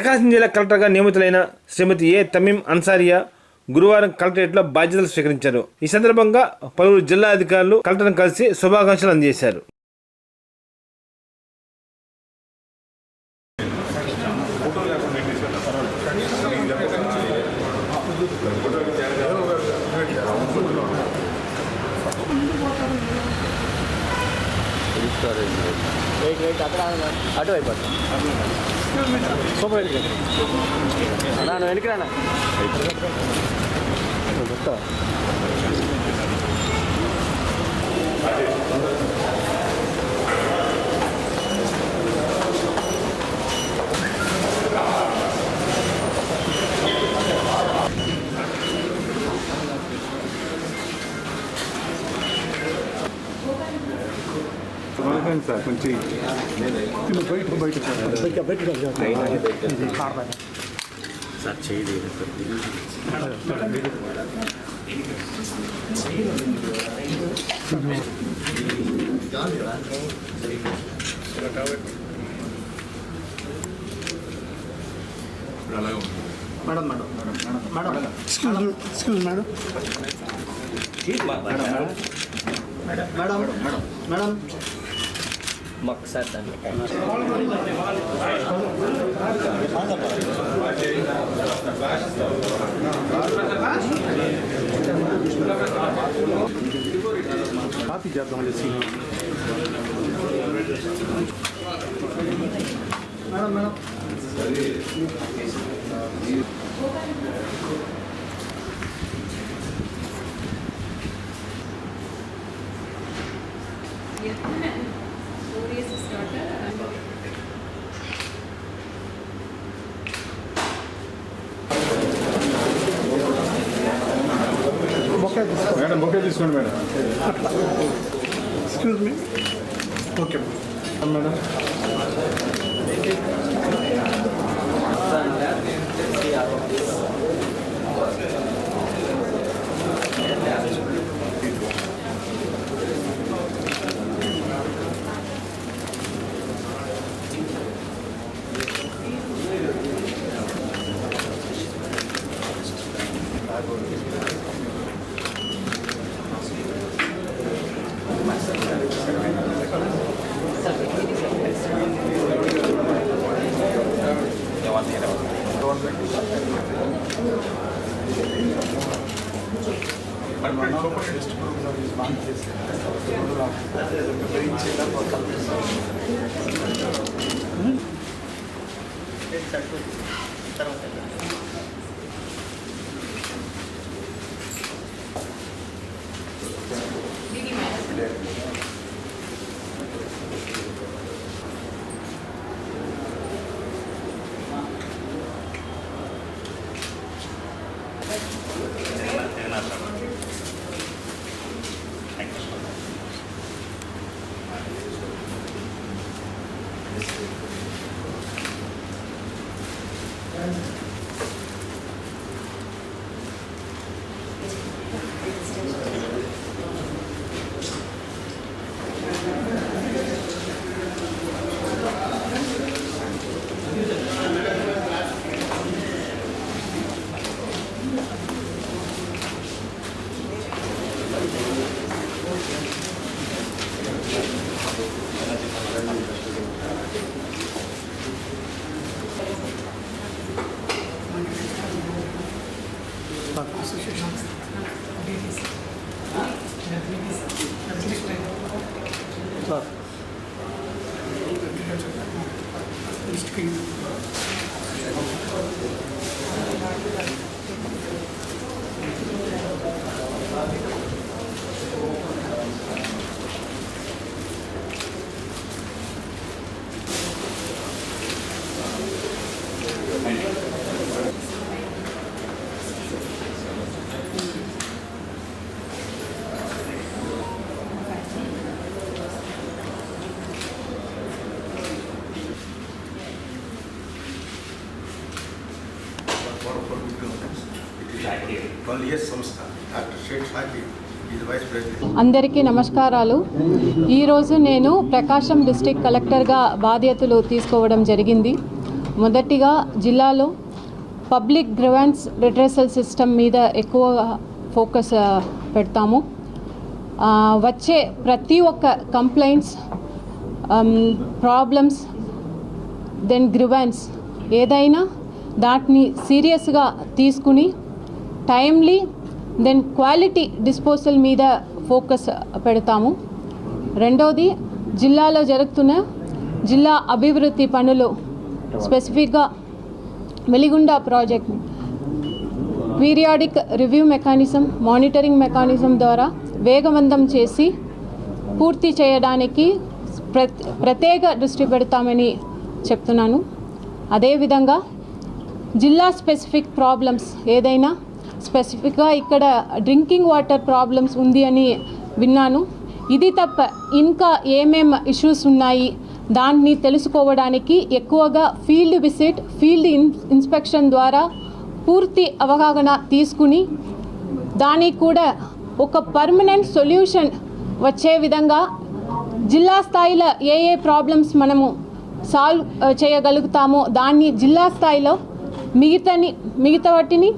ప్రకాశం జిల్లా కలెక్టర్గా నియమితులైన శ్రీమతి ఏ తమీం అన్సారియా గురువారం కలెక్టరేట్లో బాధ్యతలు స్వీకరించారు. ఈ సందర్భంగా పలువురు జిల్లా అధికారులు కలెక్టర్ను కలిసి శుభాకాంక్షలు అందజేశారు. అటు అయిపోతా సూపర్ నేను వెనక్కిరానా చెప్తా సార్ కొంచెం బయట సార్ చేయి madam madam madam madam excuse madam madam madam madam మాకు సార్ దాన్ని కాపీ చేద్దాం మేడం మేడం మేడం బొకే తీసుకోండి madam. Excuse me. Okay madam. అందరికీ నమస్కారాలు. ఈరోజు నేను ప్రకాశం డిస్ట్రిక్ట్ కలెక్టర్గా బాధ్యతలు తీసుకోవడం జరిగింది. మొదటిగా జిల్లాలో పబ్లిక్ గ్రీవెన్స్ రిట్రెసల్ సిస్టమ్ మీద ఎక్కువగా ఫోకస్ పెడతాము. వచ్చే ప్రతి ఒక్క కంప్లైంట్స్, ప్రాబ్లమ్స్, దెన్ గ్రీవెన్స్ ఏదైనా దాన్ని సీరియస్గా తీసుకుని టైమ్లీ దెన్ క్వాలిటీ డిస్పోజల్ మీద ఫోకస్ పెడతాము. రెండవది, జిల్లాలో జరుగుతున్న జిల్లా అభివృద్ధి పనులు, స్పెసిఫిక్గా Veligonda project periodic review mechanism, monitoring mechanism ద్వారా వేగవంతం చేసి పూర్తి చేయడానికి ప్రత్యేక దృష్టి పెడతామని చెప్తున్నాను. అదేవిధంగా జిల్లా స్పెసిఫిక్ ప్రాబ్లమ్స్ ఏదైనా, స్పెసిఫిక్గా ఇక్కడ డ్రింకింగ్ వాటర్ ప్రాబ్లమ్స్ ఉంది అని విన్నాను. ఇది తప్ప ఇంకా ఏమేం ఇష్యూస్ ఉన్నాయి దాన్ని తెలుసుకోవడానికి ఎక్కువగా ఫీల్డ్ విజిట్, ఫీల్డ్ ఇన్స్పెక్షన్ ద్వారా పూర్తి అవగాహన తీసుకుని దానికి కూడా ఒక పర్మనెంట్ సొల్యూషన్ వచ్చే విధంగా జిల్లా స్థాయిలో ఏ ప్రాబ్లమ్స్ మనము సాల్వ్ చేయగలుగుతామో దాన్ని జిల్లా స్థాయిలో మిగతా వాటిని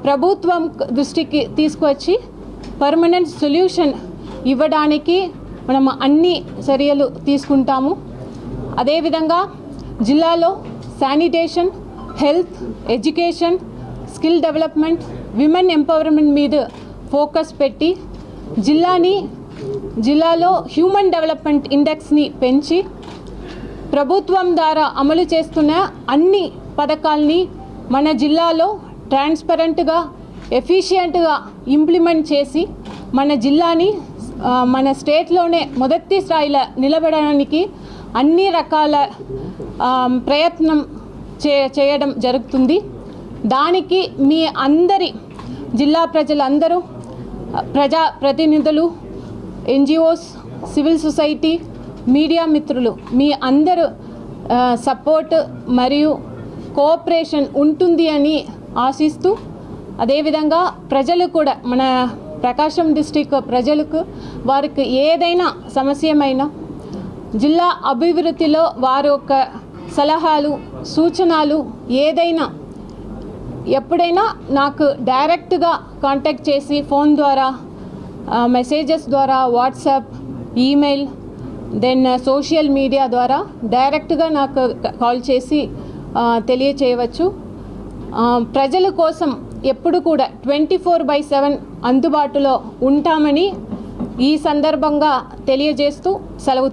ప్రభుత్వం దృష్టికి తీసుకువచ్చి పర్మనెంట్ సొల్యూషన్ ఇవ్వడానికి మనం అన్ని చర్యలు తీసుకుంటాము. అదేవిధంగా జిల్లాలో sanitation, health, education, skill development, women empowerment మీద ఫోకస్ పెట్టి జిల్లాలో హ్యూమన్ డెవలప్మెంట్ ఇండెక్స్ని పెంచి ప్రభుత్వం ద్వారా అమలు చేస్తున్న అన్ని పథకాల్ని మన జిల్లాలో ట్రాన్స్పరెంట్గా, ఎఫిషియెంట్గా ఇంప్లిమెంట్ చేసి మన జిల్లాని మన స్టేట్లోనే మొదటి స్థాయిలో నిలబడడానికి అన్ని రకాల ప్రయత్నం చేయడం జరుగుతుంది. దానికి మీ అందరి జిల్లా ప్రజలందరూ, ప్రజాప్రతినిధులు, ఎన్జిఓస్, సివిల్ సొసైటీ, మీడియా మిత్రులు మీ అందరూ సపోర్ట్ మరియు కోఆపరేషన్ ఉంటుంది అని ఆశిస్తూ, అదేవిధంగా ప్రజలు కూడా, మన ప్రకాశం డిస్టిక్ ప్రజలకు వారికి ఏదైనా సమస్యమైనా జిల్లా అభివృద్ధిలో వారి యొక్క సలహాలు, సూచనలు ఏదైనా ఎప్పుడైనా నాకు డైరెక్ట్గా కాంటాక్ట్ చేసి ఫోన్ ద్వారా, మెసేజెస్ ద్వారా, WhatsApp, email, then social media ద్వారా డైరెక్ట్గా నాకు కాల్ చేసి తెలియచేయవచ్చు. ప్రజల కోసం ఎప్పుడు కూడా 24/7 అందుబాటులో ఉంటామని ఈ సందర్భంగా తెలియజేస్తూ సెలవు తీసుకుంటాను.